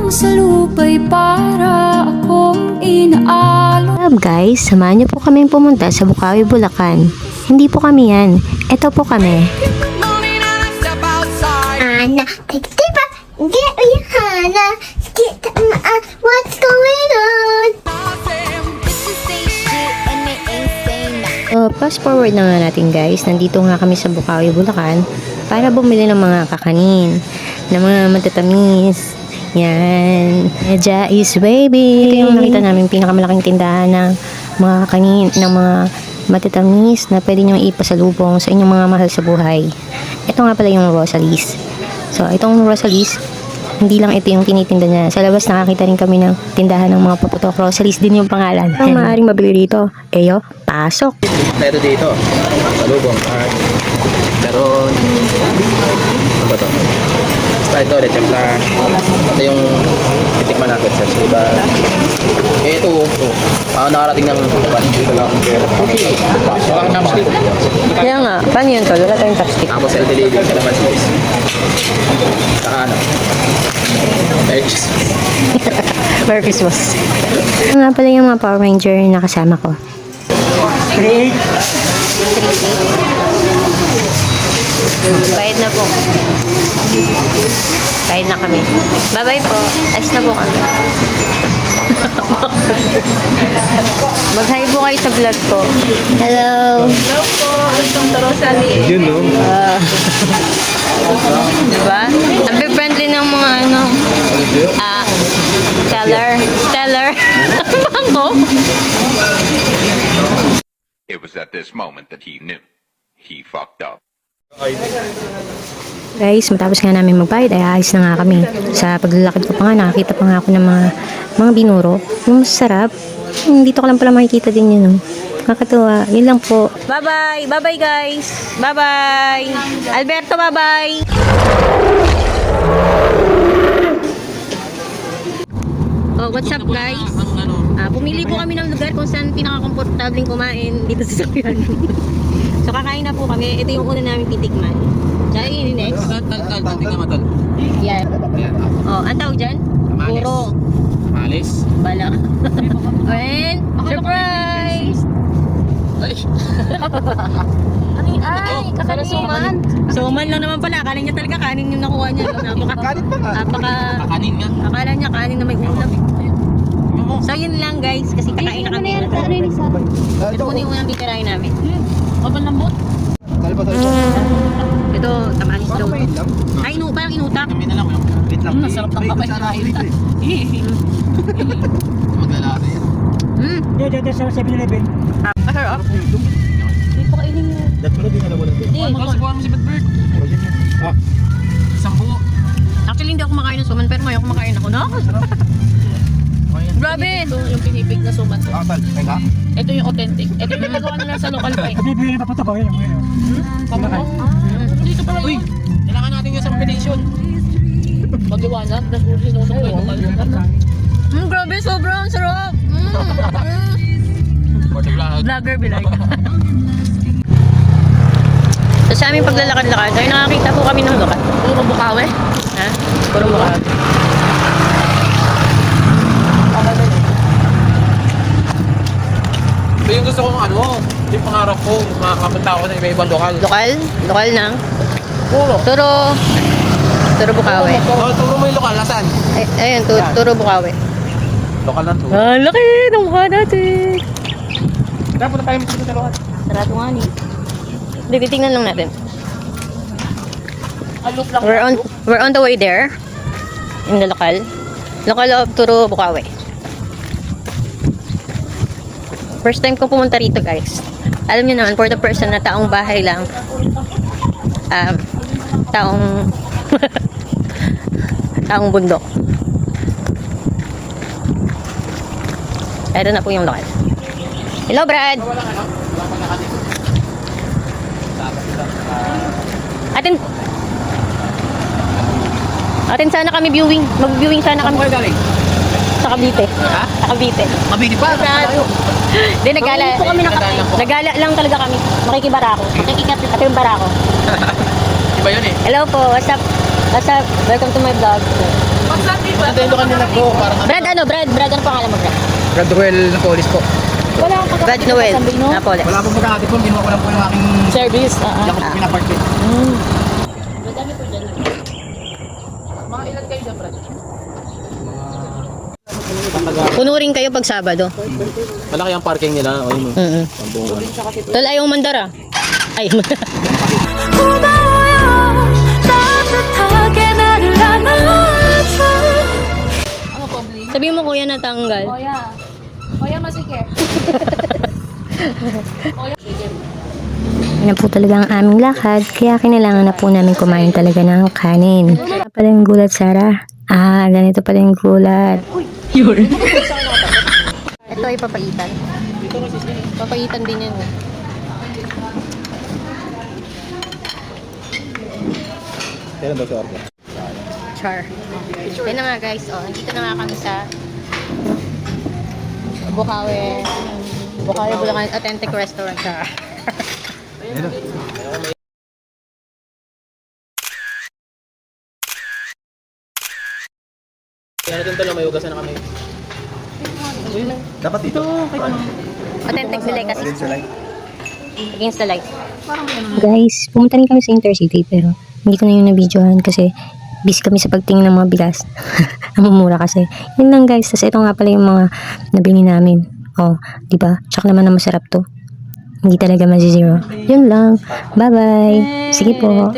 sa lupa'y para akong inaalo. Guys, samahan niyo po kaming pumunta sa Bukawi, Bulacan. Hindi po kami yan. Ito po kami. Ana, diba? Get Rihanna. What's going on? Fast forward na nga natin guys. Nandito nga kami sa Bukawi, Bulacan para bumili ng mga kakanin, ng mga matatamis. Yan. Jais baby. Ito yung nakita namin pinakamalaking tindahan ng mga kakanin, ng mga matatamis na pwede nyo ipasalubong sa inyong mga mahal sa buhay. Ito nga pala yung Rosalie's. So, itong Rosalie's, hindi lang ito yung tinitinda niya. Sa labas nakakita rin kami ng tindahan ng mga paputok. Rosalie's din yung pangalan. Ang maaaring mabili rito, eyo, pasok. Pero dito, salubong. Pero, ano ba ito? Basta ito, lechempla. Ito yung titikman natin sa iba. Eh, ito, nakarating ng dito lang. Walang chopstick. Kaya nga, paano yun to? Wala tayong chopstick. Tapos, el delivery sa laman sis. Saka ano? Merry Christmas. Merry Christmas. Ito nga pala yung mga Power Ranger na kasama ko. Bayad na po. Bayad na kami. Bye-bye po. Ayos na po kami. Mag-hi po kayo sa vlog ko. Hello. Hello po, welcome to Rosalie. Yun, no? Diba? Ang friendly ng mga ano. Stellar. Bango. It was at this moment that he knew. He fucked up. Guys, matapos nga namin magbayad ay ayos na nga kami. Sa paglalakad ko pa nga, nakakita pa nga ako ng mga binuro. Yung sarap. Dito ko lang pala makikita din yun. Nakakatuwa. Yun lang po. Bye-bye! Bye-bye guys! Bye-bye! Alberto, bye-bye! Oh, what's up guys? Pumili po kami ng lugar kung saan pinaka-komportabling kumain dito sa Sakyan. So kakain na po kami. Ito yung una namin titikman. Tsaka yung next. Tingnan mo, tol. Yan. Oh, ang tawag dyan? Tamales. Puro. Tamales. Bala. And, surprise! Ay, kakasuman. Suman lang naman pala. Akala niya talaga kanin yung nakuha niya. Kanin pa nga. Kakanin nga. Akala niya kanin na may ulam. So yun lang guys, kasi kakain na kami. Ito muna yung unang titirahin namin. Open lambot. Ito, tamales daw. Ay, parang inutak. Kami na lang. Wait lang. Masarap ng kapay. Maglalaro yan. Dito sa 7-Eleven. Masarap. Dito kainin niyo. Dati mo na din alam mo lang. Hindi. Subuhan mo si Bedbird. Isang buo. Actually, hindi ako kumakain ng suman, pero ngayon kumakain ako. No? Grabe! Ito yung pinipig na suman. Tal. Teka. Ito yung authentic. Ito yung nagagawa nila sa local pie. Bibili na paputok. Ayun. Pabango. Dito pala Uy! yun. Kailangan natin yung sa combination. Mag-iwanag. Tapos sinusok ko yung local. Grabe, sobrang sarap! For the vlog. Vlogger bilay. So sa aming paglalakad-lakad, ay nakakita po kami ng lukat. Puro bukawe. Ha? Puro mukha. Ito yung gusto kong ano, yung pangarap ko, makapunta ako sa iba-ibang lokal. Lokal? Lokal ng? Puro. Turo Bukawi. Turo mo yung lokal, nasan? Ayun, Turo Bukawi. Lokal lang turo. Laki ng mukha natin. Kaya punta tayo sa lokal. Sarado nga ni. Hindi, titingnan lang natin. Alok lang. We're on the way there. In the lokal. Lokal of Turo Bukawi. First time ko pumunta rito guys. Alam niyo naman, for the person na taong bahay lang. Taong taong bundok. Ito na po yung lokal. Hello Brad! Atin sana kami viewing. Mag-viewing sana kami. Saan galing? Sa Cavite. Ha? Sa Cavite. Mabini pa. Hindi, nagala lang talaga kami. Makikibarako. Ito yung barako. Iba yun eh. Hello po, what's up? What's up? Welcome to my vlog. Nintendo kanina po, parang Brad, ano pangalan mo, Brad? Bradwell na police po. Wala akong pagkakita. Brad Noel, Sabi, no? Napoles. Wala po magkakati po, ginawa ko lang po yung aking Service. hindi ako pinapark eh. Madami po dyan. Mga ilan kayo dyan, Brad? Puno rin kayo pag Sabado. Malaki ang parking nila. O yun. Tol, ayaw mandara. Ay, 고마워요 따뜻하게 나를 안아줘 Ano po, Bling? sabihin mo kuya natanggal. Kuya. Kuya, masikip. Yan po talaga ang aming lakad, kaya kinailangan na po namin kumain talaga ng kanin. Ano pala yung gulat, Sarah? Ah, ganito pala yung gulat. Ito ay papaitan. Papaitan din yan. Kailan daw siya order? Char. Yan na nga guys, oh, nandito na nga kami sa Bukawi, Bulacan Authentic Restaurant. Char. Kaya natin tala, may ugasan na kami. Dapat dito. Authentic sila kasi. Against the light. Guys, pumunta rin kami sa Intercity pero hindi ko na yung na-videohan kasi busy kami sa pagtingin ng mga bigas. Ang mumura kasi. Yun lang guys. Tapos ito nga pala yung mga nabili namin. Oh, di ba? Tsaka naman na masarap to. Hindi talaga mazi-zero. Yun lang. Bye-bye. Sige po.